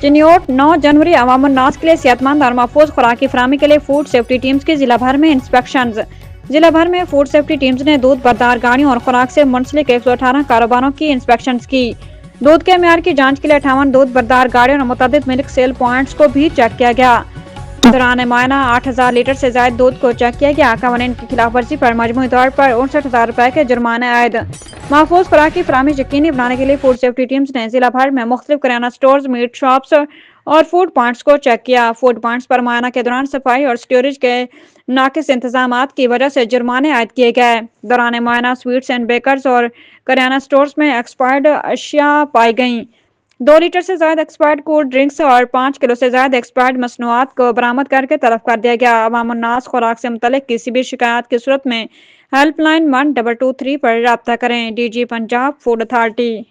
चिन्योट 9 जनवरी अवाम उन्नास के लिए सेहतमंद और महफूज खुराकी फराहमी के लिए फूड सेफ्टी टीम्स की जिला भर में इंस्पेक्शन। जिला भर में फूड सेफ्टी टीम्स ने दूध बरदार गाड़ियों और खुराक से मुंसलिक 118 कारोबारों की इंस्पेक्शन की। दूध के म्यार की जांच के लिए 58 दूध बरदार गाड़ियों और मुतअद्दिद मिल्क सेल पॉइंट्स को भी चेक किया गया। दौरान मुआयना 8000 लीटर से ज्यादा दूध को चेक किया गया। कवानीन की खिलाफ वर्जी पर मजमूई तौर पर 69,000 रुपए के जुर्माने आयद। महफूज खुराकी फराहमी यकीनी बनाने के लिए फूड सेफ्टी टीम्स ने जिला भर में मुख्तलिफ किराना स्टोर्स, मीट शॉप्स और फूड पॉइंट्स को चेक किया। फूड पॉइंट्स पर मुआयना के दौरान सफाई और स्टोरेज के नाकिस इंतजामात की वजह से जुर्माने आयद किए गए। दौरान मुआयना स्वीट्स एंड बेकर्स और किराना स्टोर्स में एक्सपायर्ड अशिया पाई गईं। 2 लीटर से ज्यादा एक्सपायर्ड कोल्ड ड्रिंक्स और 5 किलो से ज्यादा एक्सपायर्ड मसनूआत को बरामद करके तलब कर दिया गया। अवाम उन्नास खुराक से मुतल्लिक किसी भी शिकायत की सूरत में हेल्पलाइन 1223 पर राब्ता करें। DG Punjab food authority.